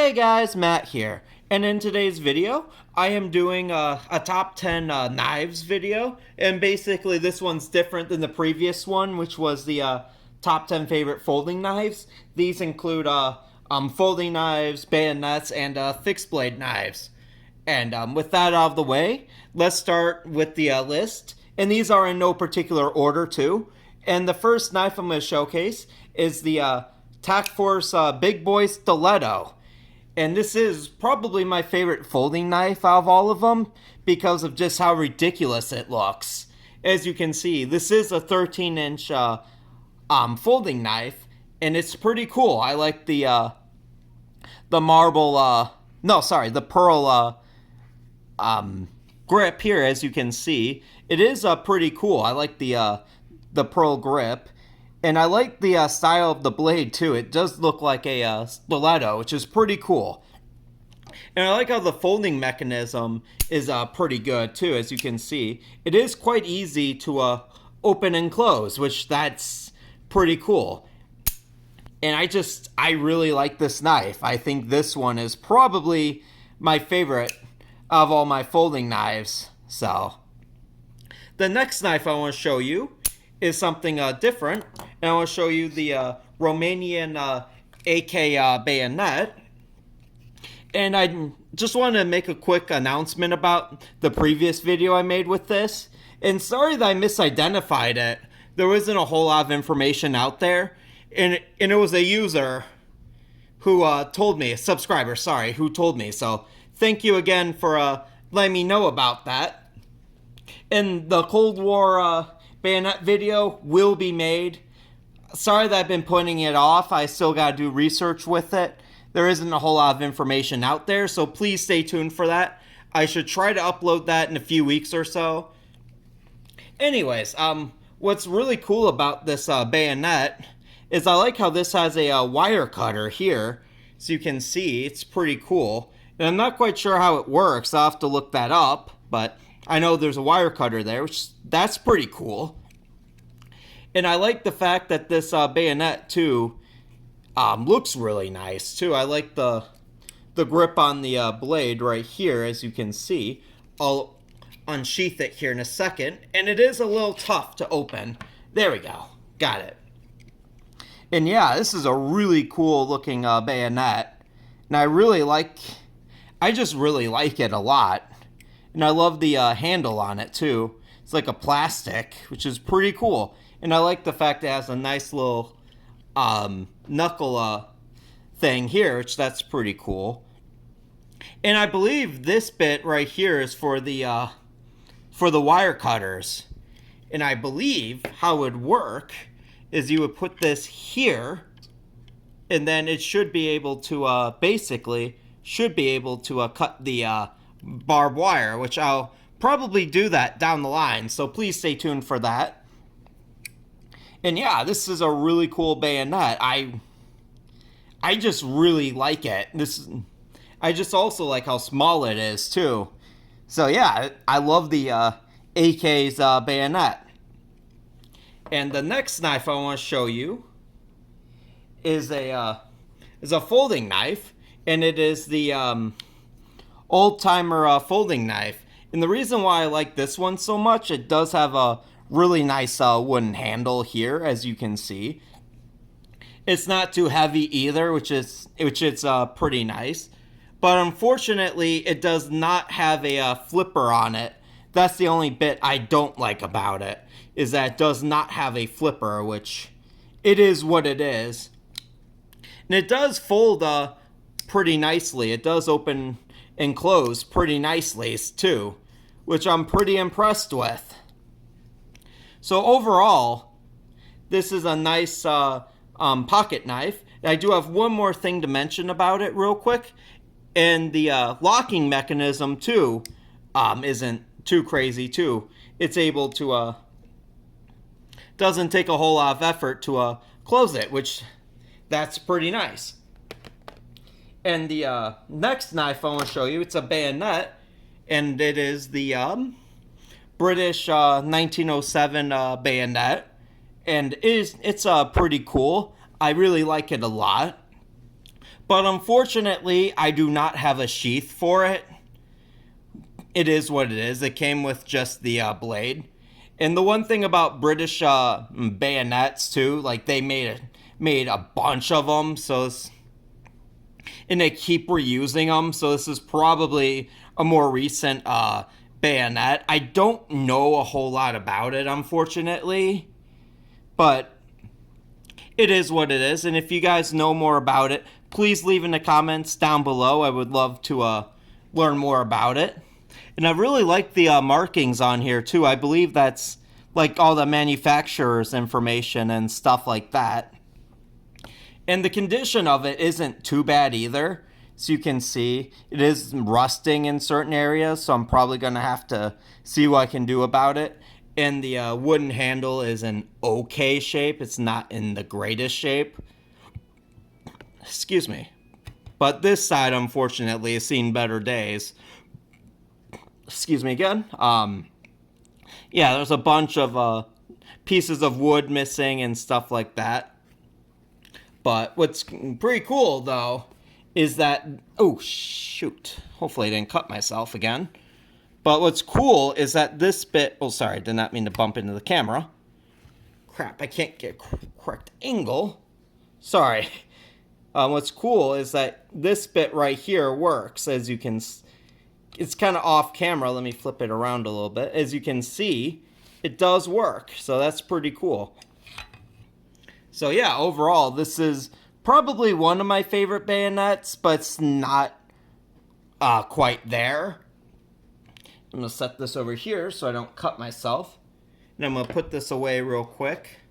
Hey guys, Matt here, and in today's video, I am doing a top 10 knives video, and basically this one's different than the previous one, which was the top 10 favorite folding knives. These include folding knives, bayonets, and fixed blade knives. And with that out of the way, let's start with the list, and these are in no particular order too. And the first knife I'm going to showcase is the Tac Force Big Boy Stiletto. And this is probably my favorite folding knife out of all of them because of just how ridiculous it looks. As you can see, this is a 13-inch folding knife, and it's pretty cool. I like the pearl grip here, as you can see. It is pretty cool. I like the pearl grip. And I like the style of the blade, too. It does look like a stiletto, which is pretty cool. And I like how the folding mechanism is pretty good, too, as you can see. It is quite easy to open and close, which that's pretty cool. And I really like this knife. I think this one is probably my favorite of all my folding knives. So, the next knife I want to show you is something different, and I want to show you the Romanian AK bayonet. And I just wanted to make a quick announcement about the previous video I made with this. And sorry that I misidentified it. There wasn't a whole lot of information out there, and it was a user who told me, a subscriber, sorry, who told me. So thank you again for letting me know about that. And the Cold War bayonet video will be made. Sorry that I've been putting it off. I still got to do research with it. There isn't a whole lot of information out there, so please stay tuned for that. I should try to upload that in a few weeks or so. Anyways, what's really cool about this bayonet is I like how this has a wire cutter here. So you can see, it's pretty cool. And I'm not quite sure how it works. I'll have to look that up, but I know there's a wire cutter there, which that's pretty cool. And I like the fact that this bayonet too looks really nice too. I like the grip on the blade right here, as you can see. I'll unsheath it here in a second, and it is a little tough to open. There we go, got it. And yeah, this is a really cool looking bayonet, and I just really like it a lot. And I love the handle on it too. It's like a plastic, which is pretty cool. And I like the fact it has a nice little knuckle thing here, which that's pretty cool. And I believe this bit right here is for the wire cutters. And I believe how it would work is you would put this here, and then it should be able to cut the barbed wire, which I'll probably do that down the line, so please stay tuned for that. And yeah, this is a really cool bayonet. I just really like it. I just also like how small it is too. So yeah, I love the AK's bayonet. And the next knife I want to show you is a folding knife, and it is the Old Timer folding knife. And the reason why I like this one so much, it does have a really nice wooden handle here, as you can see. It's not too heavy either, which is pretty nice. But unfortunately, it does not have a flipper on it. That's the only bit I don't like about it, is that it does not have a flipper, which it is what it is. And it does fold pretty nicely. It does open and close pretty nicely too, which I'm pretty impressed with. So overall, this is a nice pocket knife. I do have one more thing to mention about it real quick, and the locking mechanism too isn't too crazy too. It's able to doesn't take a whole lot of effort to close it, which that's pretty nice. And the next knife I want to show you, it's a bayonet, and it is the British 1907 bayonet, and it's pretty cool. I really like it a lot. But unfortunately, I do not have a sheath for it. It is what it is. It came with just the blade. And the one thing about British bayonets too, like they made a bunch of them, and they keep reusing them. So this is probably a more recent bayonet. I don't know a whole lot about it, unfortunately, but it is what it is. And if you guys know more about it, please leave in the comments down below. I would love to learn more about it. And I really like the markings on here too. I believe that's like all the manufacturer's information and stuff like that. And the condition of it isn't too bad either. So you can see it is rusting in certain areas, so I'm probably going to have to see what I can do about it. And the wooden handle is in okay shape. It's not in the greatest shape. Excuse me. But this side, unfortunately, has seen better days. Excuse me again. Yeah, there's a bunch of pieces of wood missing and stuff like that. But what's pretty cool, though, is that... Oh, shoot. Hopefully I didn't cut myself again. But what's cool is that this bit... Oh, sorry, did not mean to bump into the camera. Crap, I can't get correct angle. Sorry. What's cool is that this bit right here works, as you can... It's kind of off camera. Let me flip it around a little bit. As you can see, it does work. So that's pretty cool. So yeah, overall, this is probably one of my favorite bayonets, but it's not quite there. I'm going to set this over here so I don't cut myself. And I'm going to put this away real quick.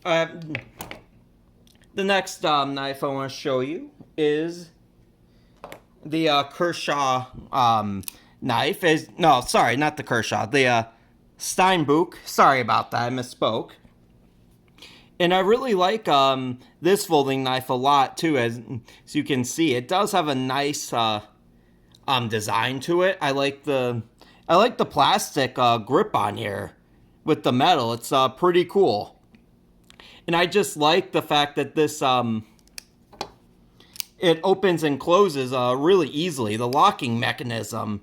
The next knife I want to show you is the Kershaw knife. No, sorry, not the Kershaw. The Steinbuch. Sorry about that, I misspoke. And I really like this folding knife a lot too. As you can see, it does have a nice design to it. I like the plastic grip on here with the metal. It's pretty cool. And I just like the fact that this, it opens and closes really easily. The locking mechanism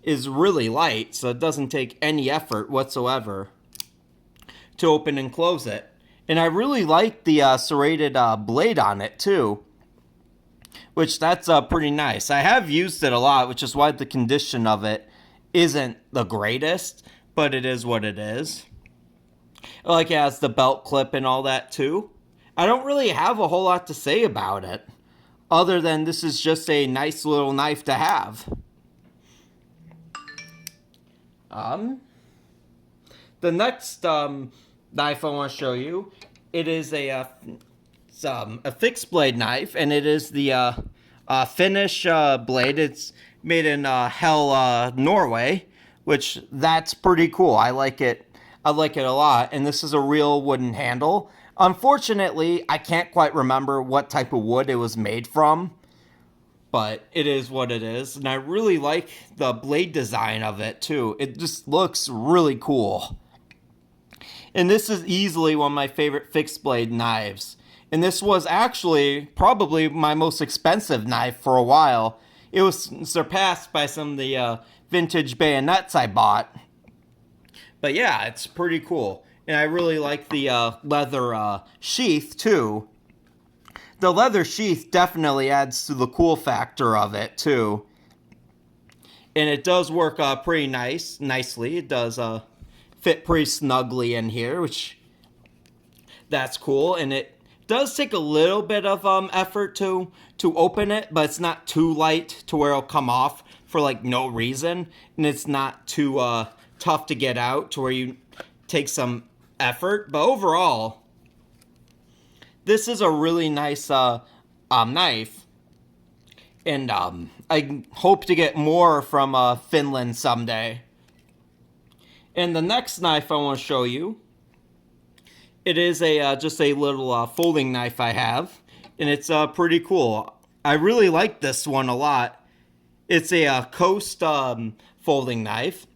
is really light, so it doesn't take any effort whatsoever to open and close it. And I really like the serrated blade on it too, which that's pretty nice. I have used it a lot, which is why the condition of it isn't the greatest, but it is what it is. Like it has the belt clip and all that too. I don't really have a whole lot to say about it, other than this is just a nice little knife to have. The next knife I want to show you, it is a fixed blade knife, and it is the Finnish blade. It's made in Hell, Norway, which that's pretty cool. I like it. I like it a lot, and this is a real wooden handle. Unfortunately, I can't quite remember what type of wood it was made from, but it is what it is, and I really like the blade design of it too. It just looks really cool. And this is easily one of my favorite fixed blade knives. And this was actually probably my most expensive knife for a while. It was surpassed by some of the vintage bayonets I bought. But yeah, it's pretty cool. And I really like the leather sheath too. The leather sheath definitely adds to the cool factor of it too. And it does work pretty nicely. It does fit pretty snugly in here, which that's cool. And it does take a little bit of effort to open it, but it's not too light to where it'll come off for like no reason. And it's not too tough to get out to where you take some effort. But overall, this is a really nice knife, and I hope to get more from Finland someday. And the next knife I want to show you, it is a just a little folding knife I have, and it's pretty cool. I really like this one a lot. It's a Coast folding knife.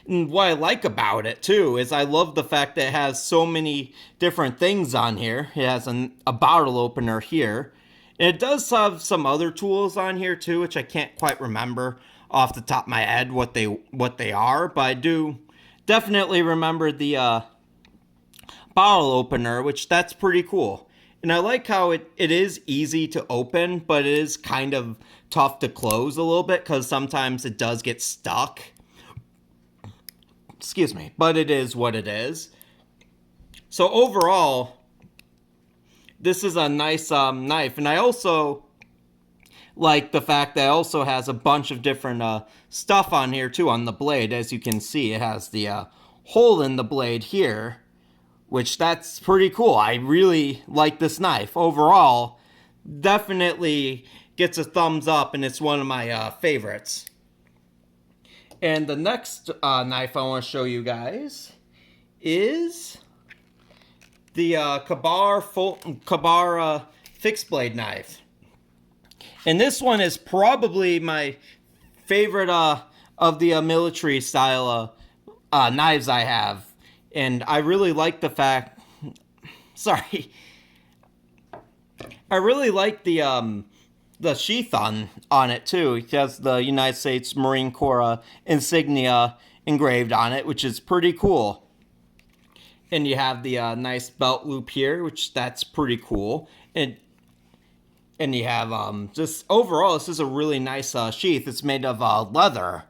And what I like about it too is I love the fact that it has so many different things on here. It has a bottle opener here. And it does have some other tools on here too, which I can't quite remember off the top of my head what they are, but I do definitely remember the bottle opener, which that's pretty cool. And I like how it is easy to open, but it is kind of tough to close a little bit because sometimes it does get stuck. Excuse me, but it is what it is. So overall, this is a nice knife, and I also like the fact that it also has a bunch of different stuff on here too on the blade. As you can see, it has the hole in the blade here, which that's pretty cool. I really like this knife. Overall, definitely gets a thumbs up, and it's one of my favorites. And the next knife I want to show you guys is the Ka-Bar fixed blade knife. And this one is probably my favorite of the military style knives I have. And I really like the fact, sorry, I really like the sheath on it too. It has the United States Marine Corps insignia engraved on it, which is pretty cool. And you have the nice belt loop here, which that's pretty cool. And you have just overall, this is a really nice sheath. It's made of leather.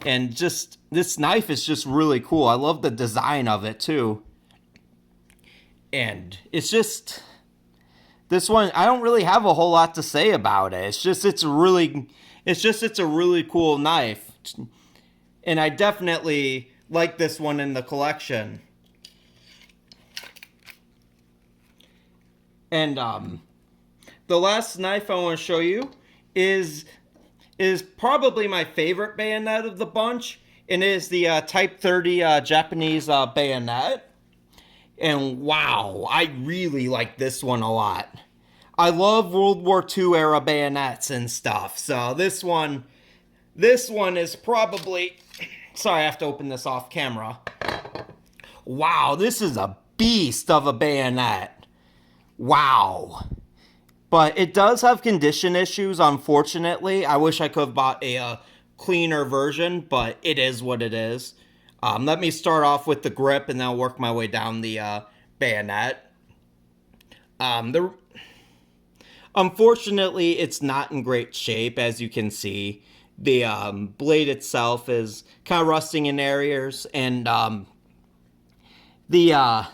And just this knife is just really cool. I love the design of it too. And it's just, this one, I don't really have a whole lot to say about it. It's a really cool knife. And I definitely like this one in the collection. And the last knife I want to show you is probably my favorite bayonet of the bunch. And it is the Type 30 Japanese bayonet. And wow, I really like this one a lot. I love World War II era bayonets and stuff. So this one is probably, sorry, I have to open this off camera. Wow, this is a beast of a bayonet. Wow. But it does have condition issues, unfortunately. I wish I could have bought a cleaner version, but it is what it is. Let me start off with the grip and then I'll work my way down the bayonet. Unfortunately, it's not in great shape, as you can see. The blade itself is kind of rusting in areas, and the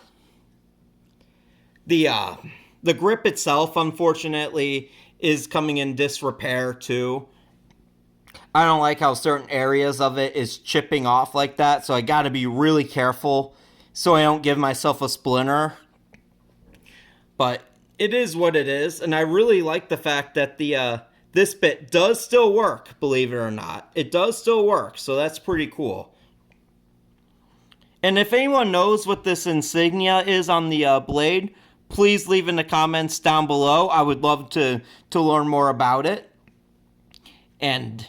grip itself, unfortunately, is coming in disrepair too. I don't like how certain areas of it is chipping off like that, so I gotta be really careful so I don't give myself a splinter. But it is what it is, and I really like the fact that the this bit does still work, believe it or not. It does still work, so that's pretty cool. And if anyone knows what this insignia is on the blade, please leave in the comments down below. I would love to learn more about it. And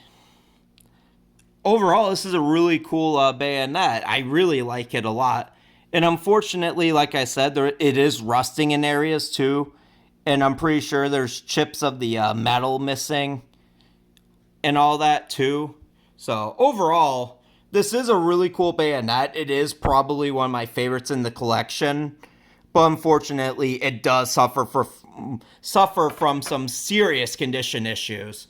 overall, this is a really cool bayonet. I really like it a lot. And unfortunately, like I said, it is rusting in areas too. And I'm pretty sure there's chips of the metal missing and all that too. So overall, this is a really cool bayonet. It is probably one of my favorites in the collection. But unfortunately, it does suffer from some serious condition issues.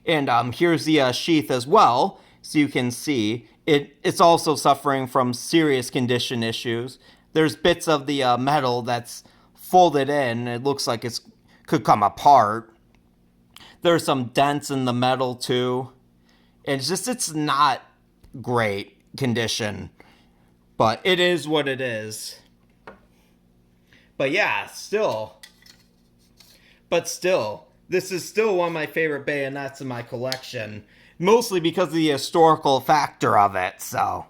And here's the sheath as well, so you can see it's also suffering from serious condition issues. There's bits of the metal that's folded in. It looks like it could come apart. There's some dents in the metal too. It's not great condition, but it is what it is. But yeah, still, this is still one of my favorite bayonets in my collection, mostly because of the historical factor of it, so.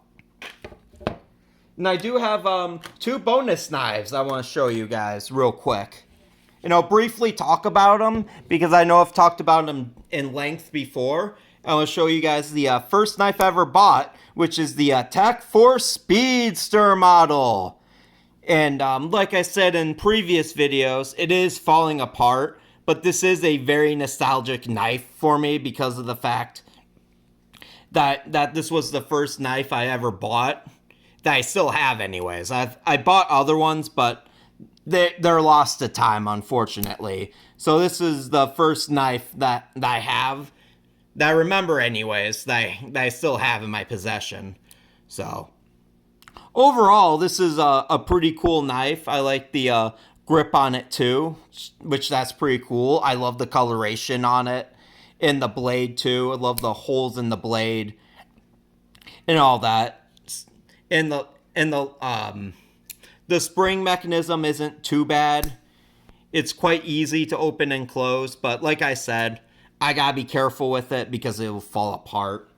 And I do have two bonus knives I want to show you guys real quick. And I'll briefly talk about them, because I know I've talked about them in length before. I want to show you guys the first knife I ever bought, which is the Tech Force Speedster model. And like I said in previous videos, it is falling apart, but this is a very nostalgic knife for me because of the fact that this was the first knife I ever bought, that I still have anyways. I bought other ones, but they're lost to time, unfortunately. So this is the first knife that I have, that I remember anyways, that I still have in my possession. So overall, this is a pretty cool knife. I like the grip on it too, which that's pretty cool. I love the coloration on it, and the blade too. I love the holes in the blade and all that. And the spring mechanism isn't too bad. It's quite easy to open and close, but like I said, I gotta be careful with it because it will fall apart.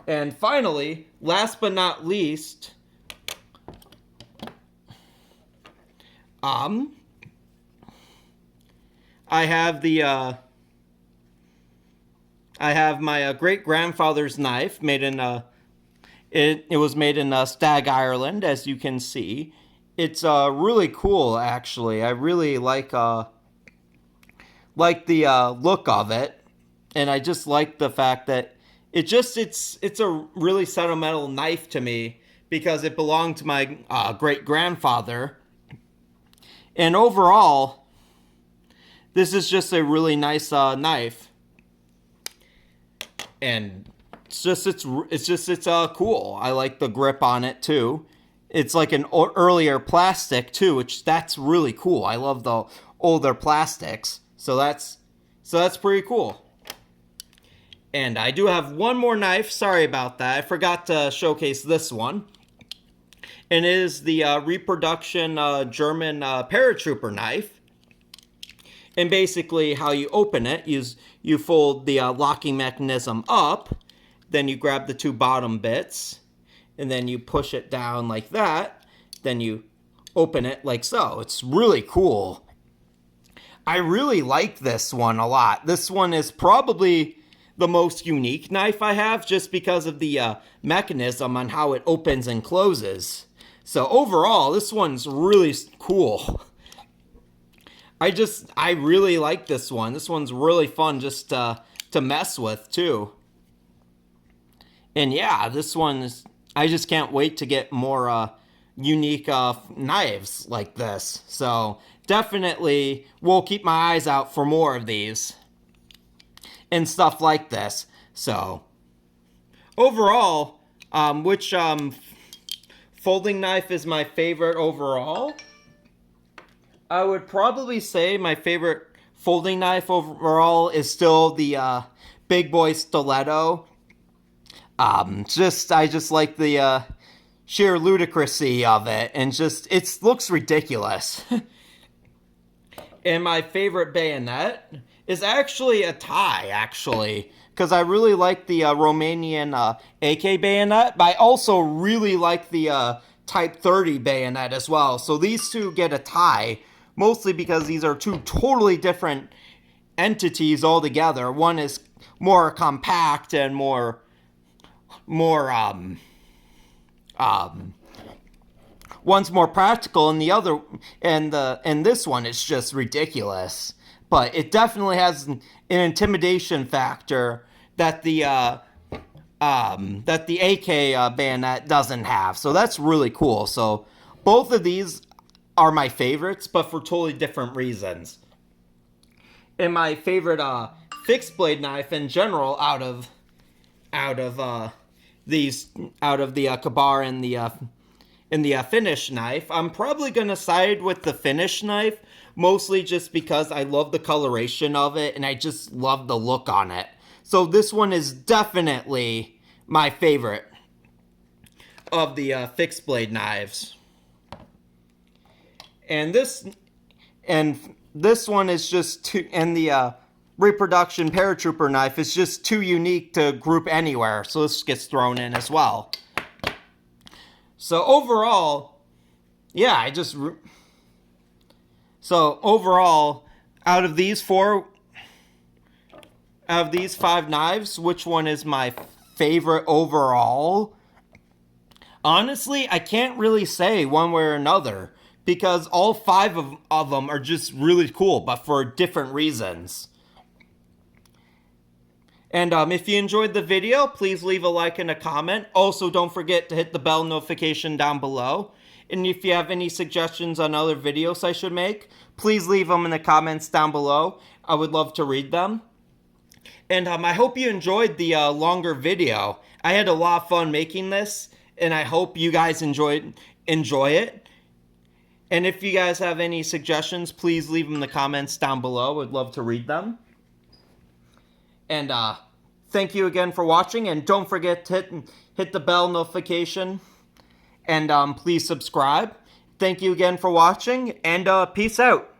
And finally, last but not least, I have my great grandfather's knife made in it was made in Stag, Ireland, as you can see. It's really cool, actually. I really like the look of it, and I just like the fact that it's a really sentimental knife to me because it belonged to my great grandfather. And overall, this is just a really nice knife, and it's cool. I like the grip on it too. It's like an earlier plastic too, which that's really cool. I love the older plastics, so that's pretty cool. And I do have one more knife. Sorry about that. I forgot to showcase this one. And it is the reproduction German paratrooper knife. And basically, how you open it is you fold the locking mechanism up, then you grab the two bottom bits, and then you push it down like that, then you open it like so. It's really cool. I really like this one a lot. This one is probably the most unique knife I have, just because of the mechanism on how it opens and closes. So overall, this one's really cool. I really like this one. This one's really fun just to mess with too. And yeah, this one is, I just can't wait to get more unique knives like this. So definitely we'll keep my eyes out for more of these and stuff like this. So overall, which folding knife is my favorite overall? I would probably say my favorite folding knife overall is still the Big Boy Stiletto. I just like the sheer ludicrousy of it, and it looks ridiculous. And my favorite bayonet is actually a tie, actually, because I really like the Romanian AK bayonet, but I also really like the Type 30 bayonet as well. So these two get a tie, mostly because these are two totally different entities altogether. One is more compact and more one's more practical, and the other and this one is just ridiculous. But it definitely has an intimidation factor that the AK bayonet doesn't have. So that's really cool. So both of these are my favorites, but for totally different reasons. And my favorite fixed blade knife in general out of the Ka-Bar and the Finnish knife, I'm probably gonna side with the Finnish knife, mostly just because I love the coloration of it and I just love the look on it. So this one is definitely my favorite of the fixed blade knives. And this one is just too, and the reproduction paratrooper knife is just too unique to group anywhere, so this gets thrown in as well. So overall, yeah, so overall, out of these four out of these 5 knives, which one is my favorite overall? Honestly, I can't really say one way or another, because all 5 of them are just really cool, but for different reasons. And if you enjoyed the video, please leave a like and a comment. Also, don't forget to hit the bell notification down below. And if you have any suggestions on other videos I should make, please leave them in the comments down below. I would love to read them. And I hope you enjoyed the longer video. I had a lot of fun making this, and I hope you guys enjoy it. And if you guys have any suggestions, please leave them in the comments down below. I'd love to read them. And thank you again for watching, and don't forget to hit the bell notification, and please subscribe. Thank you again for watching, and peace out.